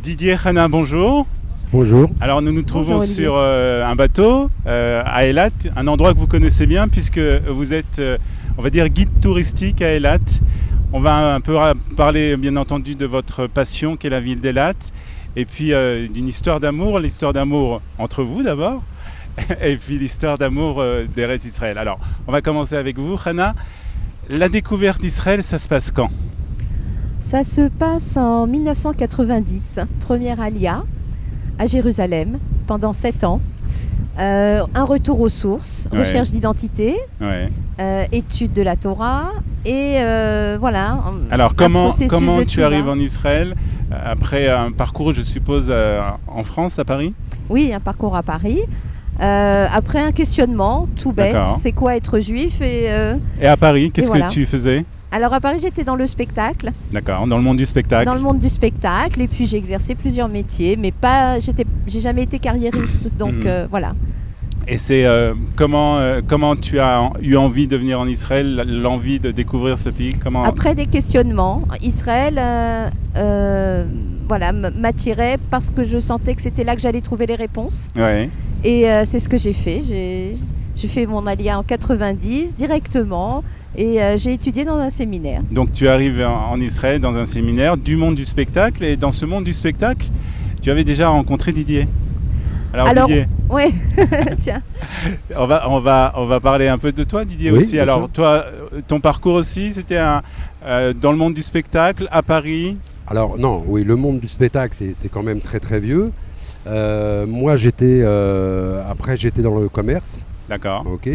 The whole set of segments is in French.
Didier Hana, bonjour. Bonjour. Alors nous nous trouvons Bonjour, sur un bateau à Eilat, un endroit que vous connaissez bien puisque vous êtes, on va dire, guide touristique à Eilat. On va un peu parler bien entendu de votre passion qui est la ville d'Eilat et puis d'une histoire d'amour entre vous d'abord et puis l'histoire d'amour d'Eretz Israël. Alors on va commencer avec vous, Hana. La découverte d'Israël, ça se passe quand ? Ça se passe en 1990, première Alia à Jérusalem pendant 7 ans. Un retour aux sources, Ouais. recherche d'identité, Ouais. étude de la Torah et voilà. Alors un comment processus de tu tchouva. arrives en Israël après un parcours, je suppose, en France, à Paris ? Oui, un parcours à Paris. Après un questionnement tout bête, D'accord. c'est quoi être juif Et à Paris, qu'est-ce voilà. que tu faisais ? Alors à Paris, j'étais dans le spectacle, D'accord, dans le monde du spectacle. dans le monde du spectacle, et puis j'ai exercé plusieurs métiers, mais j'ai jamais été carriériste, donc Mhm. voilà. Et c'est comment tu as eu envie de venir en Israël, l'envie de découvrir ce pays ? Comment... Après des questionnements, Israël voilà, m'attirait parce que je sentais que c'était là que j'allais trouver les réponses. Ouais. Et c'est ce que j'ai fait. J'ai fait mon alia en 90 directement et j'ai étudié dans un séminaire. Donc tu arrives en Israël dans un séminaire du monde du spectacle, et dans ce monde du spectacle, tu avais déjà rencontré Didier. Alors Didier, Ouais, tiens. on va parler un peu de toi, Didier, Oui, aussi. bien Alors sûr. toi, ton parcours aussi, c'était dans le monde du spectacle à Paris. Alors non, oui, le monde du spectacle, c'est quand même très très vieux. Moi, après j'étais dans le commerce, D'accord. ok.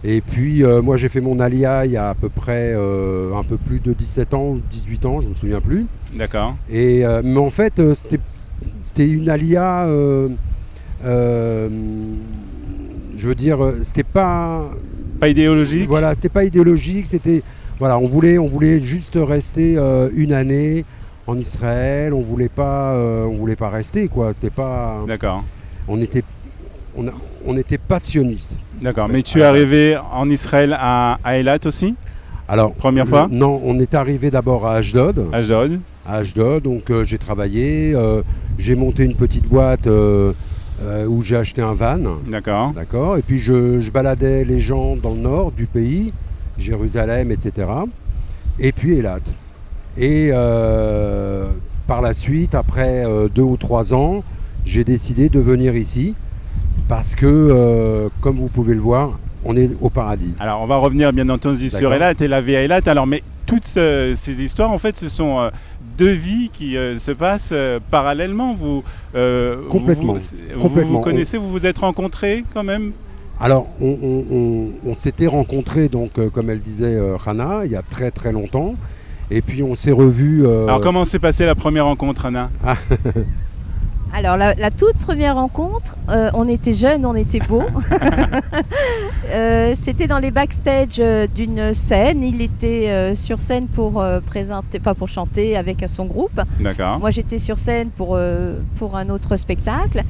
Et puis moi j'ai fait mon alia il y a à peu près un peu plus de 17 ans, 18 ans, je me souviens plus. D'accord. Et mais en fait c'était une alia, je veux dire, c'était pas, Pas idéologique. voilà, c'était pas idéologique, c'était, voilà, on voulait juste rester une année en Israël, on voulait pas rester, quoi. C'était pas, D'accord. on était passionnistes. D'accord. En fait, Mais tu es arrivé en Israël à Eilat aussi, Alors Première fois Non, on est arrivé d'abord à Ashdod. Ashdod. Donc j'ai travaillé, j'ai monté une petite boîte où j'ai acheté un van. D'accord. D'accord. Et puis je baladais les gens dans le nord du pays, Jérusalem, etc. Et puis Eilat. Et par la suite, après 2 ou 3 ans, j'ai décidé de venir ici parce que, comme vous pouvez le voir, on est au paradis. Alors on va revenir bien entendu sur D'accord. Eilat et la vie à Eilat. Alors mais toutes ces histoires en fait ce sont deux vies qui se passent parallèlement. Complètement. Vous Complètement. vous connaissez, vous vous êtes rencontrés quand même. Alors, on s'était rencontrés, donc, comme elle disait Hana, il y a très très longtemps. Et puis on s'est revus. Alors comment s'est passée la première rencontre, Anna ? Alors la toute première rencontre, on était jeunes, on était beaux. C'était dans les backstage d'une scène. Il était sur scène pour pour chanter avec son groupe. D'accord. Moi j'étais sur scène pour un autre spectacle.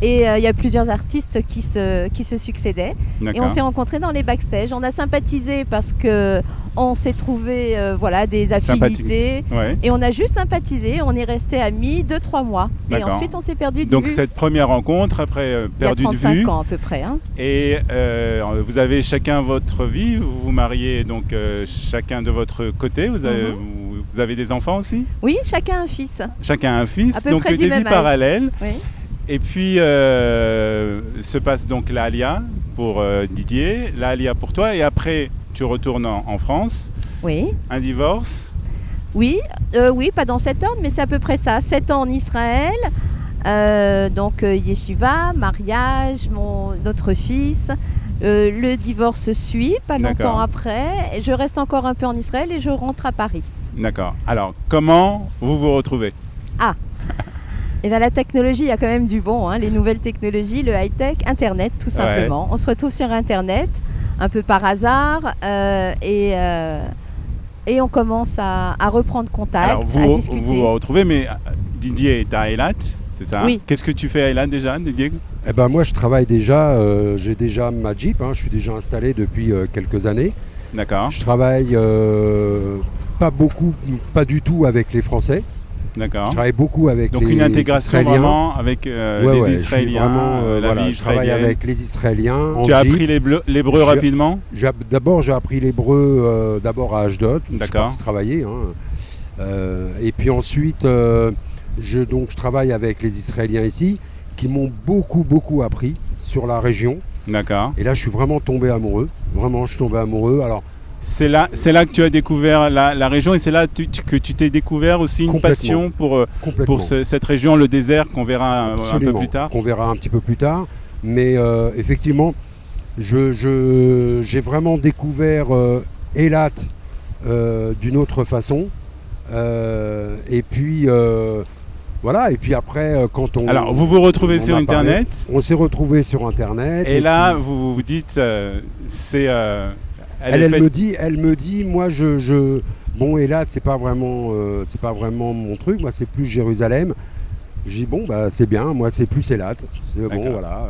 Et il y a plusieurs artistes qui se succédaient. Et on D'accord. s'est rencontrés dans les backstage. On a sympathisé parce que on s'est trouvé voilà, des affinités. Ouais. Et on a juste sympathisé. On est resté amis 2-3 mois. Et D'accord. ensuite on s'est perdu de Donc vue. cette première rencontre après Il y a perdu de 35 vue. ans à peu près. Hein. Et vous avez chacun votre vie, vous vous mariez donc chacun de votre côté, vous avez des enfants aussi ? Oui, chacun un fils. Chacun un fils, À peu donc près des du même vies âge. parallèles. Oui. Et puis se passe donc la Alia pour Didier, la Alia pour toi, et après tu retournes en France, Oui. un divorce. Oui, pas dans cet ordre, mais c'est à peu près ça. 7 ans en Israël, donc yeshiva, mariage, notre fils. Le divorce suit, pas D'accord. longtemps après. Et je reste encore un peu en Israël et je rentre à Paris. D'accord. Alors comment vous vous retrouvez ? Et bien la technologie, il y a quand même du bon. Hein. Les nouvelles technologies, le high-tech, Internet tout simplement. On se retrouve sur Internet, un peu par hasard, et on commence à reprendre contact, Alors à vous discuter. vous retrouvez, mais Didier est à Eilat, c'est ça ? Oui. Qu'est-ce que tu fais à Eilat déjà, Didier ? Eh ben moi je travaille déjà, j'ai déjà ma Jeep, je suis déjà installé depuis quelques années. D'accord. Je travaille pas beaucoup, pas du tout avec les Français. D'accord. Je travaille beaucoup avec Donc les une intégration Israéliens. vraiment avec Ouais, les je suis Israéliens, vraiment, la voilà, vie je travaille israélienne. avec les Israéliens. en Tu as Jeep. appris l'hébreu J'ai- rapidement? D'abord, j'ai appris l'hébreu d'abord à Ashdod. Je suis D'accord. parti travailler. Et puis ensuite, je travaille avec les Israéliens ici, qui m'ont beaucoup appris sur la région. D'accord. Et là, je suis vraiment tombé amoureux. Vraiment, je suis tombé amoureux. Alors, C'est là que tu as découvert la région et c'est là que tu t'es découvert aussi une Complètement. passion pour complètement. cette région, le désert, qu'on verra un peu Absolument, plus tard. qu'on verra un petit peu plus tard. Mais effectivement, j'ai vraiment découvert Eilat d'une autre façon. Et puis voilà. Et puis après, quand on Alors, vous vous retrouvez on sur a parlé, Internet on s'est retrouvés sur Internet. et là, puis, vous vous dites, c'est... elle me dit, moi, bon, Eilat, c'est pas vraiment mon truc. Moi, c'est plus Jérusalem. J'ai dit bon, bah c'est bien. Moi, c'est plus Eilat. C'est bon, D'accord. voilà.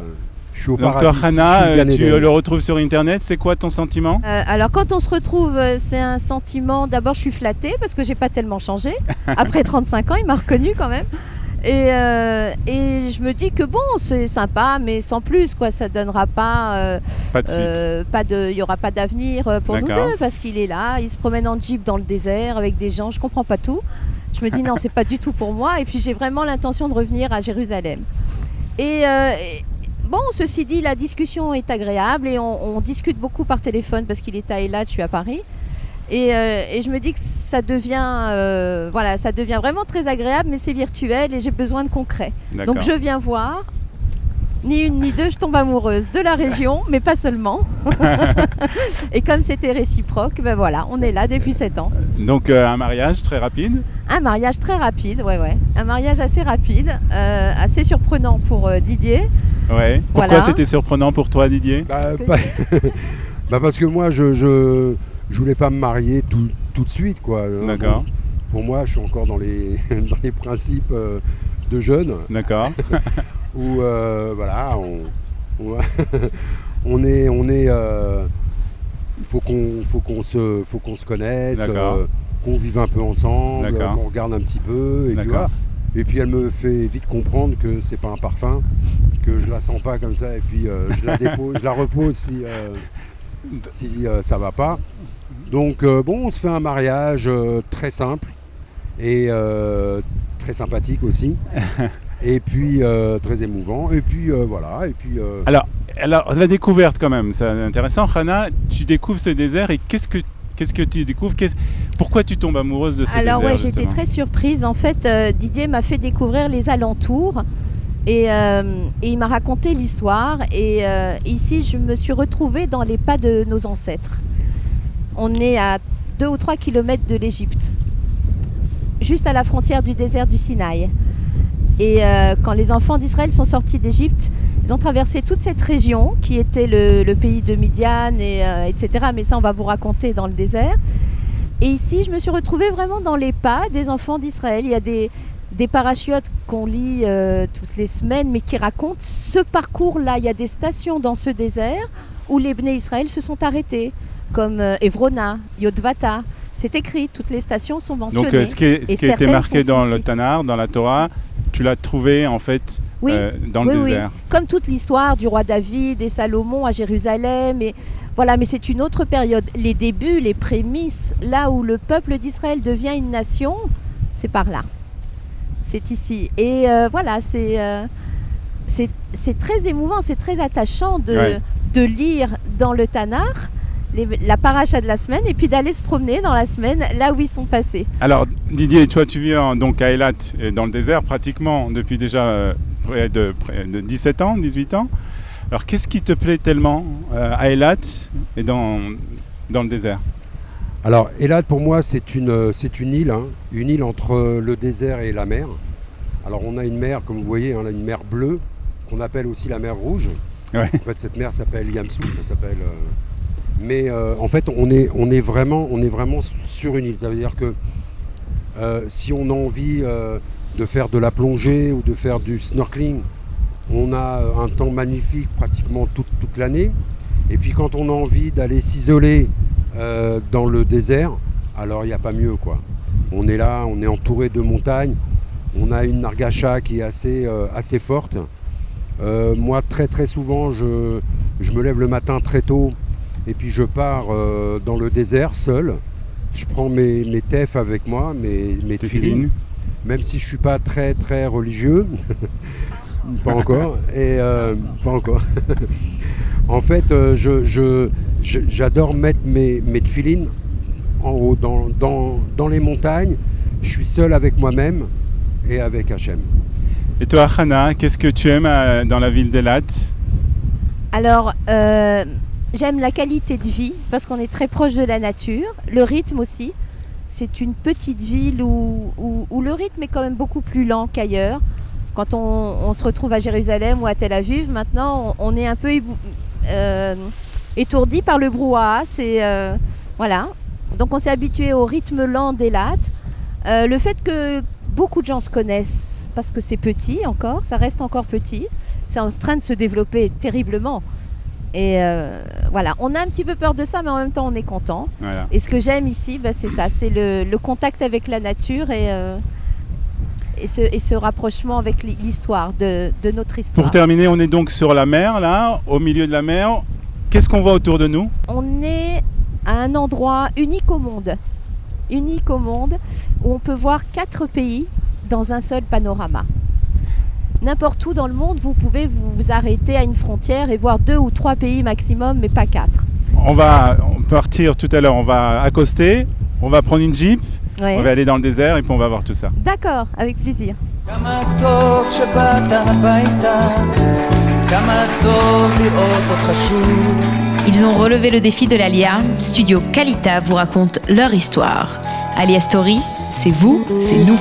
Je suis au Donc paradis. toi, je suis Hannah, Gan tu Eden. le retrouves sur Internet, c'est quoi ton sentiment? Alors quand on se retrouve, c'est un sentiment, d'abord je suis flattée parce que j'ai pas tellement changé. Après 35 ans, il m'a reconnue quand même. Et je me dis que bon, c'est sympa, mais sans plus, quoi. Ça donnera pas, Pas de suite. il y aura pas d'avenir pour nous D'accord. deux parce qu'il est là, il se promène en jeep dans le désert avec des gens, je comprends pas tout. Je me dis non, c'est pas du tout pour moi. Et puis j'ai vraiment l'intention de revenir à Jérusalem. Bon, ceci dit, la discussion est agréable et on discute beaucoup par téléphone parce qu'il est à Eilat, je suis à Paris. Et je me dis que ça devient, ça devient vraiment très agréable, mais c'est virtuel et j'ai besoin de concret. D'accord. Donc je viens voir, ni une ni deux, je tombe amoureuse de la région, mais pas seulement. Et comme c'était réciproque, ben voilà, on est là depuis 7 ans. Donc un mariage très rapide. Un mariage très rapide, ouais. Un mariage assez rapide, assez surprenant pour Didier. Ouais. Pourquoi Voilà. c'était surprenant pour toi, Didier? Parce que- Parce que moi, je voulais pas me marier tout de suite, quoi. D'accord. Bon, pour moi, je suis encore dans les dans les principes de jeunes D'accord. où voilà, on est il faut qu'on se connaisse, D'accord. qu'on vive un peu ensemble, D'accord. qu'on regarde un petit peu, et puis D'accord. voilà. Et puis elle me fait vite comprendre que c'est pas un parfum, que je la sens pas comme ça, et puis je la dépose, je la repose si ça va pas. Donc bon, on se fait un mariage très simple et très sympathique aussi, et puis très émouvant, et puis voilà, et puis Alors, la découverte quand même, c'est intéressant. Hannah, tu découvres ce désert et qu'est-ce que tu découvres? Pourquoi tu tombes amoureuse de ce désert? Alors ouais, j'étais justement très surprise. En fait, Didier m'a fait découvrir les alentours et il m'a raconté l'histoire. Et ici, je me suis retrouvée dans les pas de nos ancêtres. On est à 2 ou 3 kilomètres de l'Égypte, juste à la frontière du désert du Sinaï. Et quand les enfants d'Israël sont sortis d'Égypte, ils ont traversé toute cette région qui était le pays de Midian, etc. Mais ça, on va vous raconter dans le désert. Et ici, je me suis retrouvée vraiment dans les pas des enfants d'Israël. Il y a des parachutes qu'on lit toutes les semaines, mais qui racontent ce parcours-là. Il y a des stations dans ce désert où les Bnei Israël se sont arrêtés, comme Evrona, Yodvata. C'est écrit, toutes les stations sont mentionnées. Donc ce qui a été certaines marqué sont dans ici. le Tanakh, dans la Torah, tu l'as trouvé en fait Oui, dans le oui. désert. Comme toute l'histoire du roi David et Salomon à Jérusalem. Et voilà, mais c'est une autre période. Les débuts, les prémices, là où le peuple d'Israël devient une nation, c'est par là. C'est ici. Et voilà, c'est très émouvant, c'est très attachant de lire dans le Tanakh la paracha de la semaine et puis d'aller se promener dans la semaine là où ils sont passés. Alors Didier, toi tu vis donc à Eilat, et dans le désert pratiquement depuis déjà près de 17 ans, 18 ans. Alors qu'est-ce qui te plaît tellement à Eilat et dans le désert? alors Eilat pour moi c'est une île, une île entre le désert et la mer. Alors on a une mer, comme vous voyez, on a une mer bleue qu'on appelle aussi la mer Rouge. Ouais. En fait cette mer s'appelle Yamsouf, ça s'appelle. Mais en fait on est vraiment sur une île. Ça veut dire que si on a envie de faire de la plongée ou de faire du snorkeling, on a un temps magnifique pratiquement toute l'année. Et puis quand on a envie d'aller s'isoler dans le désert, alors il n'y a pas mieux, quoi. On est là, on est entouré de montagnes, On a une argacha qui est assez forte. Moi, très souvent, je me lève le matin très tôt et puis je pars dans le désert seul. Je prends mes tefs avec moi, mes tefilines, même si je ne suis pas très religieux. Pas encore. Pas encore. En fait, j'adore mettre mes tefilines en haut, dans les montagnes. Je suis seul avec moi-même et avec Hachem. Et toi, Hana, qu'est-ce que tu aimes dans la ville d'Eilat? Alors, j'aime la qualité de vie parce qu'on est très proche de la nature, le rythme aussi. C'est une petite ville où le rythme est quand même beaucoup plus lent qu'ailleurs. Quand on se retrouve à Jérusalem ou à Tel Aviv, maintenant, on est un peu étourdi par le brouhaha. Voilà. Donc, on s'est habitué au rythme lent d'Eilat. Le fait que beaucoup de gens se connaissent, parce que c'est petit encore, ça reste encore petit, c'est en train de se développer terriblement. Et voilà, on a un petit peu peur de ça, mais en même temps, on est content. Voilà. Et ce que j'aime ici, c'est ça, c'est le contact avec la nature et ce rapprochement avec l'histoire, de notre histoire. Pour terminer, on est donc sur la mer, là, au milieu de la mer. Qu'est-ce qu'on voit autour de nous? On est à un endroit unique au monde, où on peut voir 4 pays dans un seul panorama. N'importe où dans le monde, vous pouvez vous arrêter à une frontière et voir 2 ou 3 pays maximum, mais pas 4. On va partir tout à l'heure, on va accoster, on va prendre une jeep, Ouais. on va aller dans le désert et puis on va voir tout ça. D'accord, avec plaisir. Ils ont relevé le défi de l'Alia. Studio Kalita vous raconte leur histoire. Alia Story, c'est vous, c'est nous.